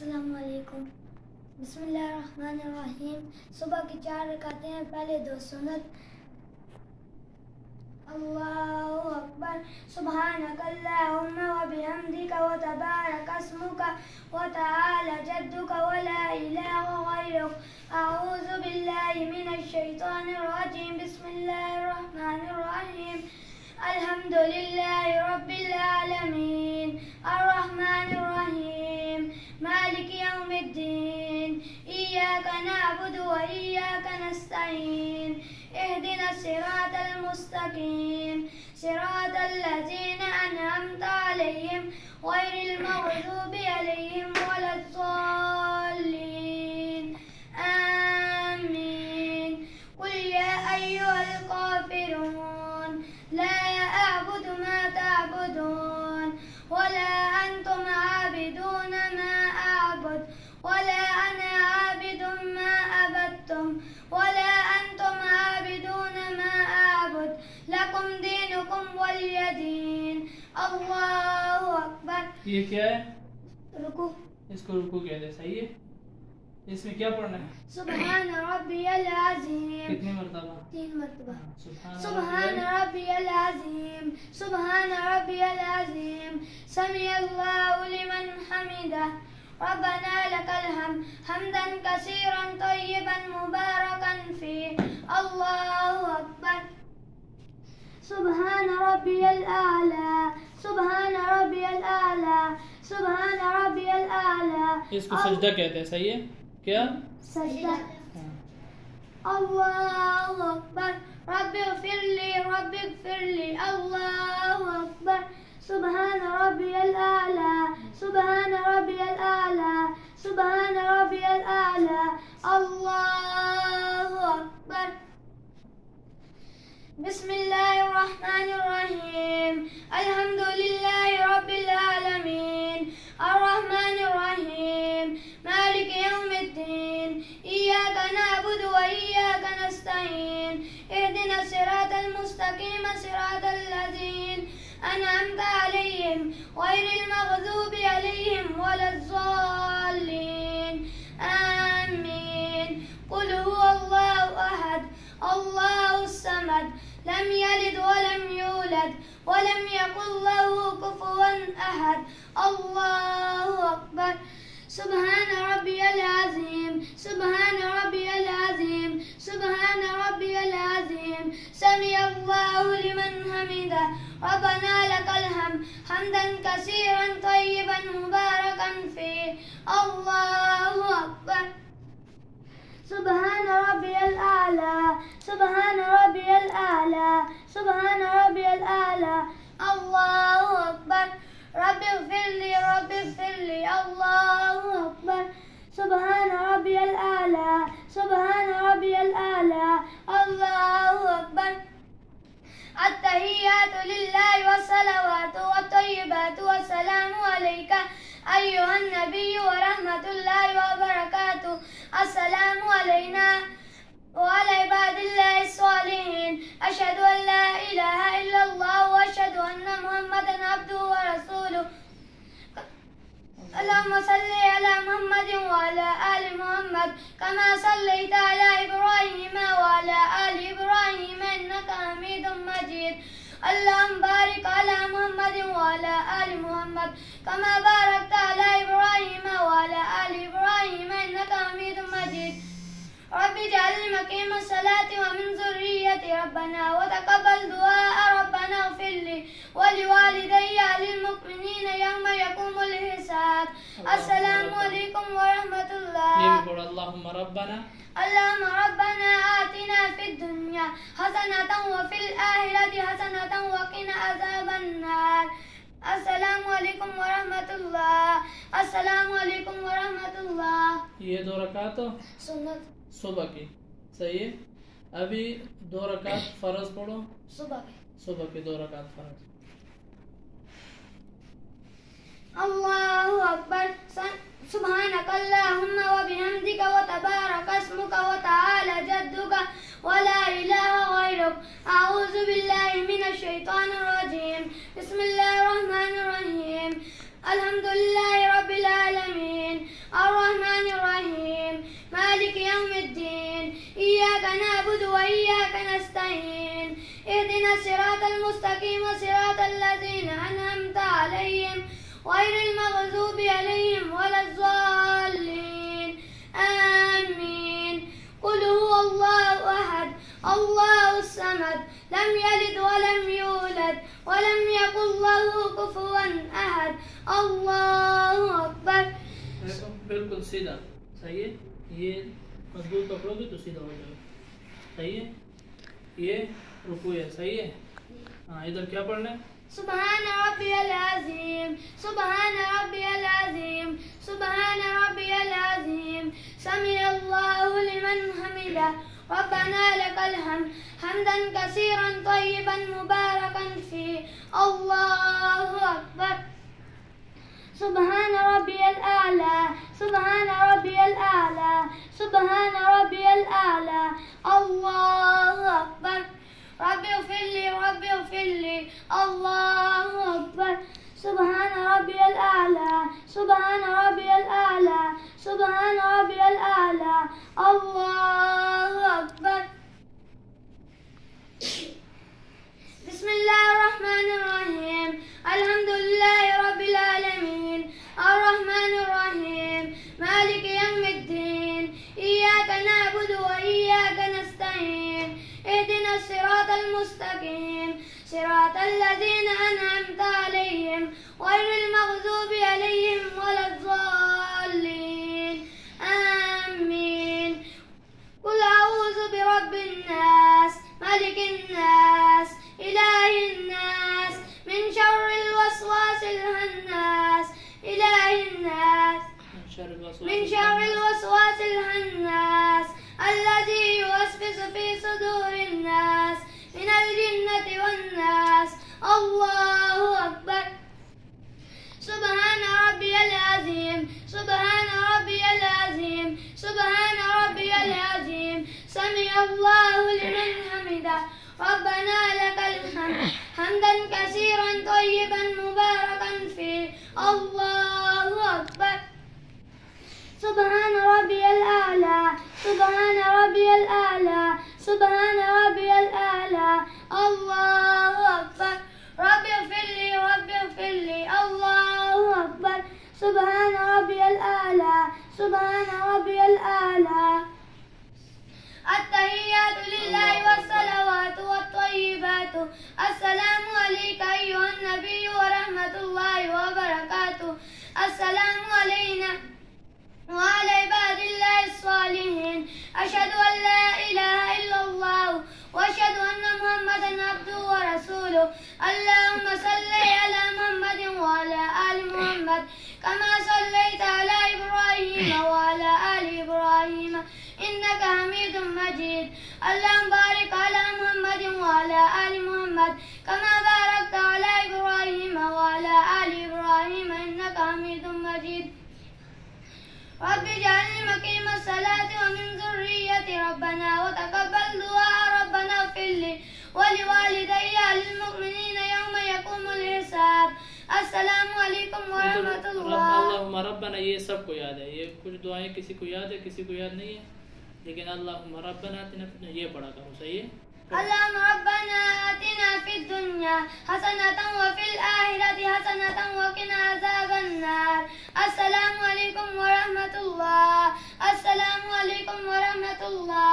अस्सलाम वालेकुम। बिस्मिल्लाहिर्रहमानिर्रहीम। सुबह की 4 रकातें हैं, पहले 2 सुन्नत। अल्लाहु अकबर। सुब्हानकल्लाहुम्मा व बिहम्दिका व तबारक अस्मुका व तआला जद्दुका व ला इलाहा गैरुक। अऊज़ु बिल्लाहि मिनश शैतानिर रजीम। बिस्मिल्लाहिर्रहमानिर्रहीम। अल्हम्दुलिल्लाहि रब्बिल आलमीन अर्रहमानिर रहीम मालिकि यौमिद्दीन इय्याका नअबुदु व इय्याका नस्तईन इहदिनस सिरातल मुस्तकीम सिरातल लज़ीना अनअमता अलैहिम गैरिल मग़ज़ूबि अलैहिम वलद्दॉल्लीन आमीन। कुल या अय्युहल काफ़िरून ला अअबुदु मा तअबुदून वला अंतुम आबिदून मा अअबुद वला अना आबिदुम मा अबदतुम वला अंतुम आबिदून मा अअबुद लकुम दीनुकुम वलिय दीन। अल्लाहु अकबर। ये क्या है? रुकू। इसको रुकू कहते हैं, सही है। इसमें क्या पढ़ना है? सुब्हान रब्बियल अज़ीम। कितनी मर्तबा? 3 मर्तबा। सुभान रब्बियल अज़ीम। सुब्हान रब्बियल अज़ीम। समिअल्लाहु लिमन हमिदा। रब्बना लकल हम्द हम्दन कसीरन तय्यिबन मुबारकन फी। अल्लाहु अकबर। सुब्हान रब्बियल आला। सुब्हान रब्बियल आला। सुब्हान रब्बियल आला। इसको सजदा कहते हैं, सही है। क्या? सजदा। अल्लाहु अकबर। रब्बिग़फिरली अल्लाहु अकबर। सुब्हान रब्बियल आला। सुब्हान रब्बियल आला। सुब्हान रब्बियल आला। अल्लाहु अकबर। बिस्मिल्लाहिर्रहमानिर्रहीम। अल्हम्दुलिल्लाहि रब्बिल आलमीन अर्रहमानिर रहीम मालिकि यौमिद्दीन इय्याका नअबुदु व इय्याका नस्तईन इहदिनस सिरातल मुस्तकीम सिरातल लज़ीना अनअमता अलैहिम गैरिल मग़ज़ूबि अलैहिम वलद्दॉल्लीन आमीन। कुल हुवल्लाहु अहद अल्लाहुस समद लम यलिद व लम यूलद व लम यकुल लहू कुफुवन अहद। अल्लाहु अकबर। सुब्हान रब्बियल अज़ीम। सुब्हान रब्बियल अज़ीम। सुब्हान रब्बियल अज़ीम। समिअल्लाहु लिमन हमिदा। रब्बना लकल हम्द हम्दन कसीरन तय्यिबन मुबारकन फी। अल्लाहु अकबर। सुब्हान रब्बियल आला। सुब्हान रब्बियल आला। सुब्हान रब्बियल आला। अल्लाहु अकबर। रब्बिग़फिरली अल्लाहु अकबर। सुब्हान रब्बियल आला। सुब्हान रब्बियल आला। अल्लाहु अकबर। अत्तहियातु लिल्लाहि वस्सलावातु वत्तय्यिबातु वस्सलामु अलैका अय्युहन नबिय्यु व रहमतुल्लाहि व बरकातुहू। अस्सलामु अलैना व अला इबादिल्लाहि स्सालिहीन। अशहदु अन ला इलाहा इल्लल्लाह व अशहदु अन्ना मुहम्मदन अब्दुहु व रसूलुहु। अल्लाहुम्मा सल्लि अला मुहम्मदिन व अला आलि मुहम्मद कमा सल्लैता अला इब्राहीम व अला आलि इब्राहीम इन्नका हमीदुम मजीद। अल्लाहुम्मा बारिक अला मुहम्मदिन व अला आलि मुहम्मद कमा बारकता अला इब्राहीम व अला आलि इब्राहीम इन्नका हमीदुम मजीद। रब्बि जअलनी मुक़ीमस सलाति व मिन ज़ुर्रिय्यति रब्बना व तक़ब्बल दुआ रब्बना इग़फिरली व लिवालिदैय वलिल मुमिनीना यौमा यक़ूमुल हिसाब। अस्सलामु अलैकुम व रहमतुल्लाह। ये भी पढ़ो। अल्लाहुम्मा रब्बना आतिना फिद दुनिया हसनतन व फिल आखिरति हसनतन व क़िना अज़ाबन नार। अस्सलामु अलैकुम व रहमतुल्लाह। अस्सलामु अलैकुम व रहमतुल्लाह। ये 2 रकात सुन्नत सुबह की, सही है। अभी 2 रकात फर्ज पढ़ो। सुबह के 2 रकात फर्ज। अल्लाहु अकबर। सुब्हानकल्लाहुम्मा व बिहम्दिका व तबारक अस्मुका व तआला जद्दुका व ला इलाहा गैरुक। अऊज़ु बिल्लाहि मिनश शैतानिर रजीम। बिस्मिल्लाहिर्रहमानिर्रहीम। अल्हम्दुलिल्लाहि रब्बिल आलमीन الصراط المستقيم صراط الذين أنعمت عليهم غير المغضوب عليهم ولا الضالين آمين. قل هو الله أحد الله الصمد لم يلد ولم يولد ولم يكن له كفوا أحد الله أكبر. बिल्कुल सीधा सही है। ये मजबूत पकड़ोगे तो सीधा हो जाएगा। सही है। ये रुकू है। सही है। हाँ इधर क्या पढ़ना है? सुबहान रब्बियल अज़ीम सुबहान रब्बियल अज़ीम सुबहान रब्बियल अज़ीम समिअल्लाहु लिमन हमिदा रब्बना लकल हम्द हम्दन कसीरन तय्यिबन मुबारकन फी अल्लाहु अकबर। सुबहान रब्बियल आला सुबहान रब्बियल आला सुबहान रब्बियल आला अल्लाहु अकबर। रब्बि इग़फिरली अल्लाहु अकबर। सुबहान रब्बियल आला सुबहान रब्बियल आला सुबहान रब्बियल आला अल्लाहु अकबर। बिस्मिल्लाहिर रहमानिर रहीम अल्हम्दुलिल्लाहि रब्बिल आलमीन अर्रहमानिर रहीम मालिकि यौमिद्दीन इय्याका नअबुदु व इय्याका नस्तईन اهدنا الصراط المستقيم صراط الذين أنعمت عليهم غير المغضوب عليهم ولا الضالين آمين. قل أعوذ برب الناس ملك الناس إله الناس من شر الوسواس الخناس إله الناس من شر الوسواس الخناس الذي يوسوس في صدور الناس من الجنة والناس الله أكبر. سبحان ربي العظيم سبحان ربي العظيم سبحان ربي العظيم سمع الله لمن حمده ربنا لك الحمد حمدا كثيرا طيبا مباركا فيه الله أكبر. سبحان ربي الأعلى سبحان ربي الأعلى سبحان ربي الأعلى الله أكبر. ربي اغفر لي الله أكبر. سبحان ربي الأعلى سبحان ربي الأعلى. التحيات لله والصلوات والطيبات السلام عليك أيها النبي ورحمة الله وبركاته. السلام علينا وعلى عباد الله الصالحين. أشهد أن لا إله إلا الله وأشهد أن محمدا عبده ورسوله. اللهم صل على محمد وعلى آل محمد كما صليت على إبراهيم وعلى آل إبراهيم إنك حميد مجيد. اللهم بارك على محمد وعلى آل محمد كما باركت على إبراهيم وعلى آل إبراهيم إنك حميد مجيد. رب اجعلني مقيم الصلاة ومن ذريتي ربنا وتقبل دعاء ربنا اغفر لي ولوالدي وللمؤمنين يوم يقوم الحساب. अस्सलाम वालेकुम व रहमतुल्लाह। अल्लाहुम्मा रब्बना ये सबको याद है। ये कुछ दुआएं किसी को याद है किसी को याद नहीं है, लेकिन अल्लाहुम्मा रब्बना आतिना ये पढ़ा करो। सही है। اللهم ربنا آتنا في الدنيا حسنة وفي الآخرة حسنة وقنا عذاب النار. السلام عليكم ورحمة الله السلام عليكم ورحمة الله